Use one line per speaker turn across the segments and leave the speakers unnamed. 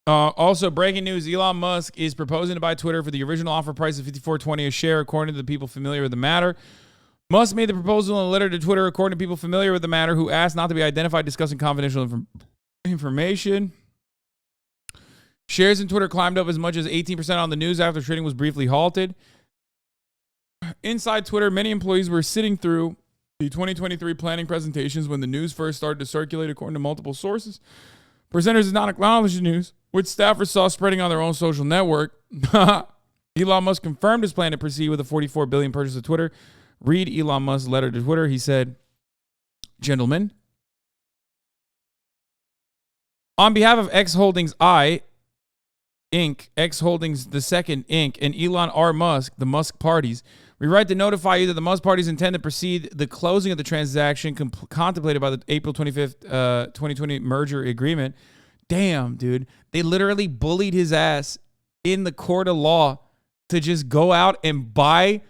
Also, breaking news: Elon Musk is proposing to buy Twitter for the original offer price of $54.20 a share, according to the people familiar with the matter. Musk made the proposal in a letter to Twitter, according to people familiar with the matter, who asked not to be identified, discussing confidential information. Shares in Twitter climbed up as much as 18% on the news after trading was briefly halted. Inside Twitter, many employees were sitting through the 2023 planning presentations when the news first started to circulate, according to multiple sources. Presenters did not acknowledge the news, which staffers saw spreading on their own social network. Elon Musk confirmed his plan to proceed with a $44 billion purchase of Twitter. Read Elon Musk's letter to Twitter. He said, "Gentlemen, on behalf of X Holdings I, Inc., X Holdings II, Inc., and Elon R. Musk, the Musk parties, we write to notify you that the Musk parties intend to proceed the closing of the transaction contemplated by the April 25th, 2020 merger agreement." Damn, dude. They literally bullied his ass in the court of law to just go out and buy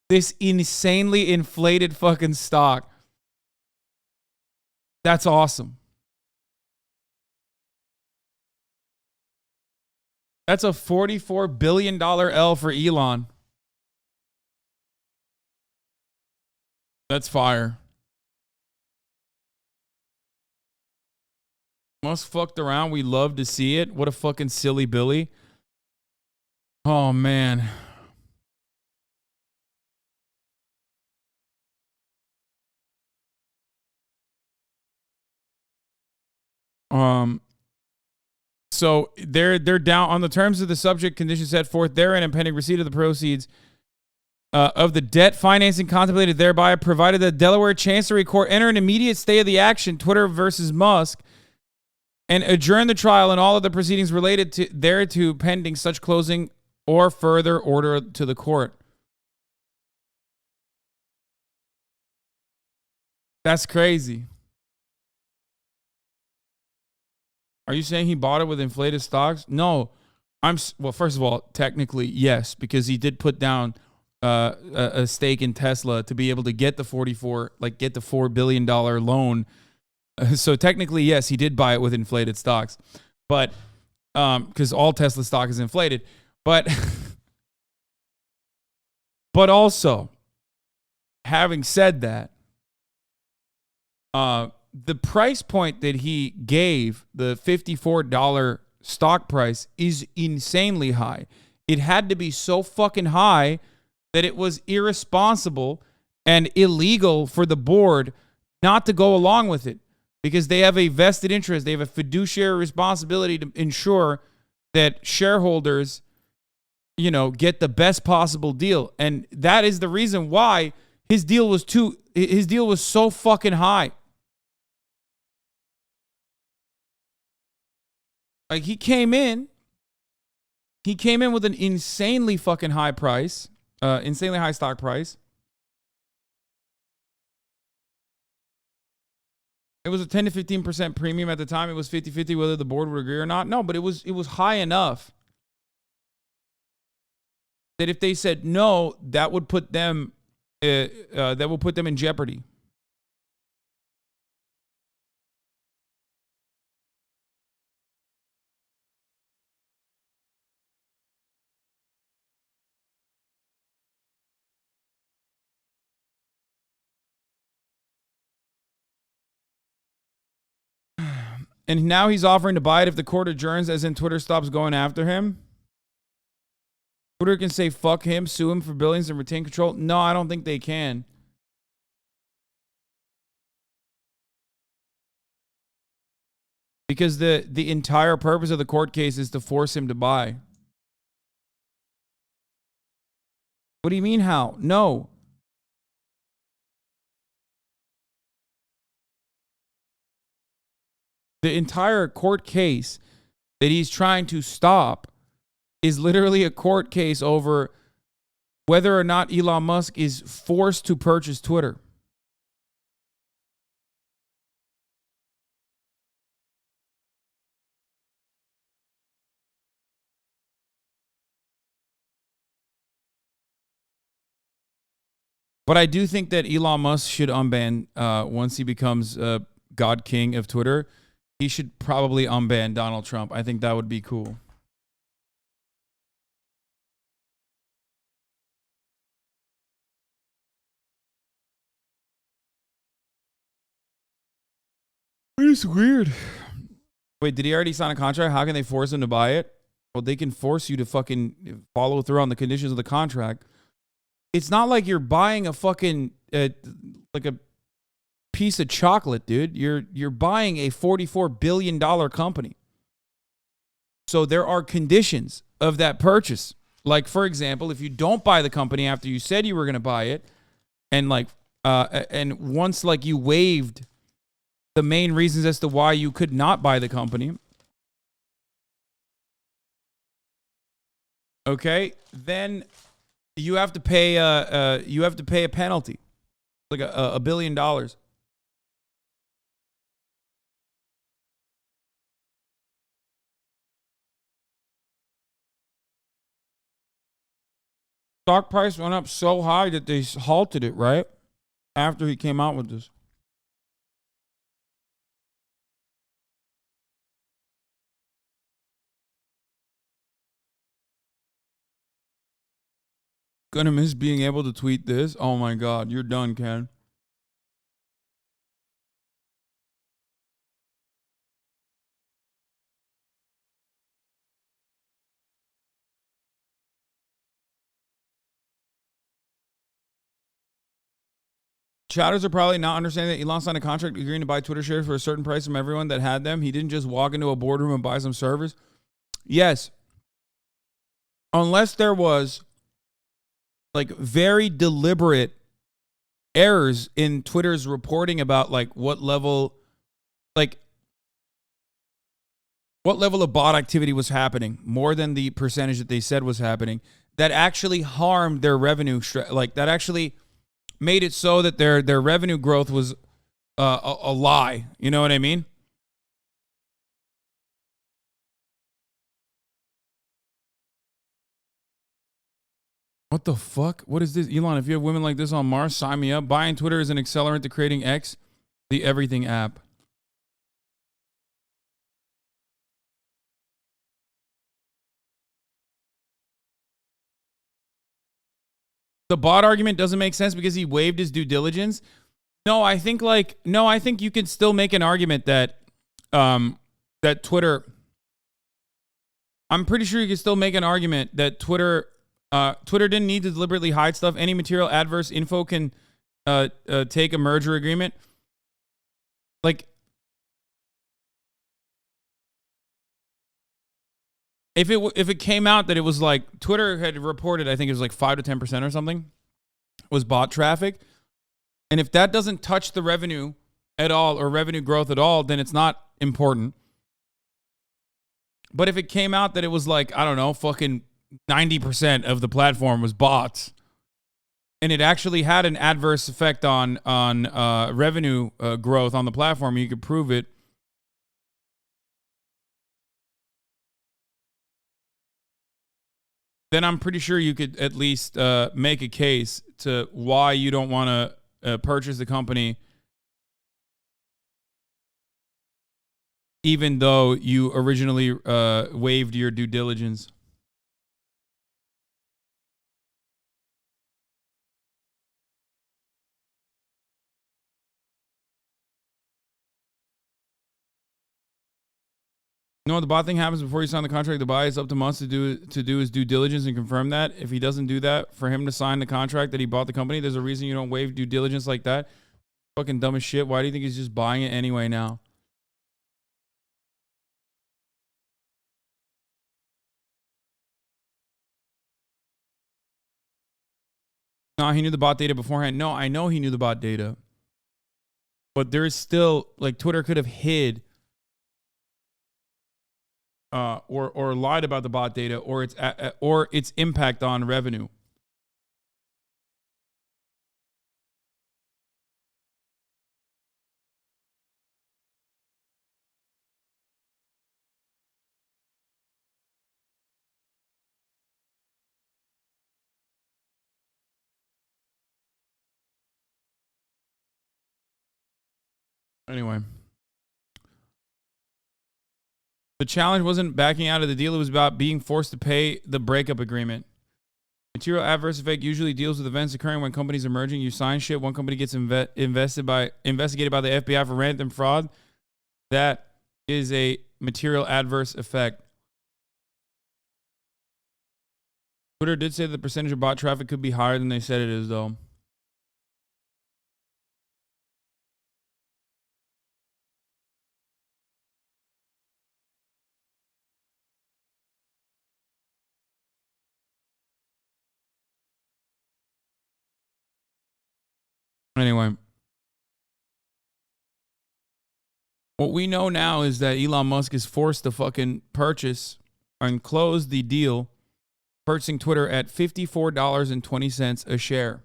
this insanely inflated fucking stock. That's awesome. That's a $44 billion L for Elon. That's fire. Musk fucked around. We love to see it. What a fucking silly Billy. Oh, man. So they're down on the terms of the subject conditions set forth therein and pending receipt of the proceeds of the debt financing contemplated thereby, provided that Delaware Chancery Court enter an immediate stay of the action, Twitter versus Musk, and adjourn the trial and all of the proceedings related to thereto pending such closing or further order to the court. That's crazy. Are you saying he bought it with inflated stocks? No. Well, first of all, technically, yes, because he did put down a stake in Tesla to be able to get the $4 billion loan. So technically, yes, he did buy it with inflated stocks, but because all Tesla stock is inflated, but but also, having said that, the price point that he gave, the $54 stock price, is insanely high. It had to be so fucking high that it was irresponsible and illegal for the board not to go along with it, because they have a vested interest. They have a fiduciary responsibility to ensure that shareholders, get the best possible deal. And that is the reason why his deal was so fucking high. Like, he came in with an insanely fucking high price, insanely high stock price. It was a 10 to 15% premium at the time. It was 50-50 whether the board would agree or not. No, but it was high enough that if they said no, that would put them in jeopardy. And now he's offering to buy it if the court adjourns, as in Twitter stops going after him. Twitter can say fuck him, sue him for billions, and retain control. No, I don't think they can. Because the entire purpose of the court case is to force him to buy. What do you mean how? No. The entire court case that he's trying to stop is literally a court case over whether or not Elon Musk is forced to purchase Twitter. But I do think that Elon Musk should unban once he becomes God King of Twitter. he should probably unban Donald Trump. I think that would be cool. It's weird. Wait, did he already sign a contract? How can they force him to buy it? Well, they can force you to fucking follow through on the conditions of the contract. It's not like you're buying a fucking like a piece of chocolate, dude. You're buying a $44 billion company. So there are conditions of that purchase. Like, for example, if you don't buy the company after you said you were going to buy it, and and once like you waived the main reasons as to why you could not buy the company, okay, then you have to pay a penalty, like $1 billion. Stock price went up so high that they halted it right after he came out with this. Gonna miss being able to tweet this. Oh my God, you're done, Ken. Chatters are probably not understanding that Elon signed a contract agreeing to buy Twitter shares for a certain price from everyone that had them. He didn't just walk into a boardroom and buy some servers. Yes. Unless there was like very deliberate errors in Twitter's reporting about like what level of bot activity was happening more than the percentage that they said was happening, that actually harmed their revenue, like that actually made it so that their revenue growth was a lie. You know what I mean? What the fuck? What is this? Elon, if you have women like this on Mars, sign me up. Buying Twitter is an accelerant to creating X, the everything app. The bot argument doesn't make sense because he waived his due diligence. I think you can still make an argument that that Twitter, I'm pretty sure you can still make an argument that Twitter didn't need to deliberately hide stuff. Any material adverse info can take a merger agreement. Like, if it came out that it was like Twitter had reported, I think it was like 5 to 10% or something was bot traffic, and if that doesn't touch the revenue at all or revenue growth at all, then it's not important. But if it came out that it was like, I don't know, fucking 90% of the platform was bots, and it actually had an adverse effect on revenue growth on the platform, you could prove it. Then I'm pretty sure you could at least make a case to why you don't want to purchase the company, even though you originally waived your due diligence. No, the bot thing happens before you sign the contract to buy. It's up to Musk to do his due diligence and confirm that. If he doesn't do that, for him to sign the contract that he bought the company, there's a reason you don't waive due diligence like that. Fucking dumb as shit. Why do you think he's just buying it anyway now? No, he knew the bot data beforehand. No, I know he knew the bot data. But there is still, like, Twitter could have hid or lied about the bot data or its impact on revenue. Anyway. The challenge wasn't backing out of the deal. It was about being forced to pay the breakup agreement. Material adverse effect usually deals with events occurring when companies are merging. You sign shit. One company gets investigated by the FBI for random fraud. That is a material adverse effect. Twitter did say that the percentage of bot traffic could be higher than they said it is, though. Anyway, what we know now is that Elon Musk is forced to fucking purchase and close the deal, purchasing Twitter at $54.20 a share.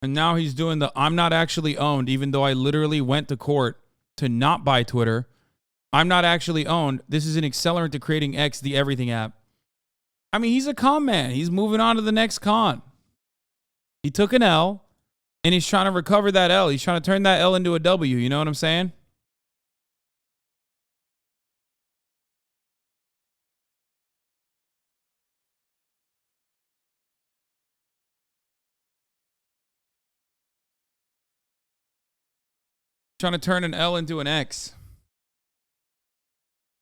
And now he's doing the I'm not actually owned, even though I literally went to court to not buy Twitter. I'm not actually owned. This is an accelerant to creating X, the everything app. I mean, he's a con man. He's moving on to the next con. He took an L, and he's trying to recover that L. He's trying to turn that L into a W. You know what I'm saying? Trying to turn an L into an X.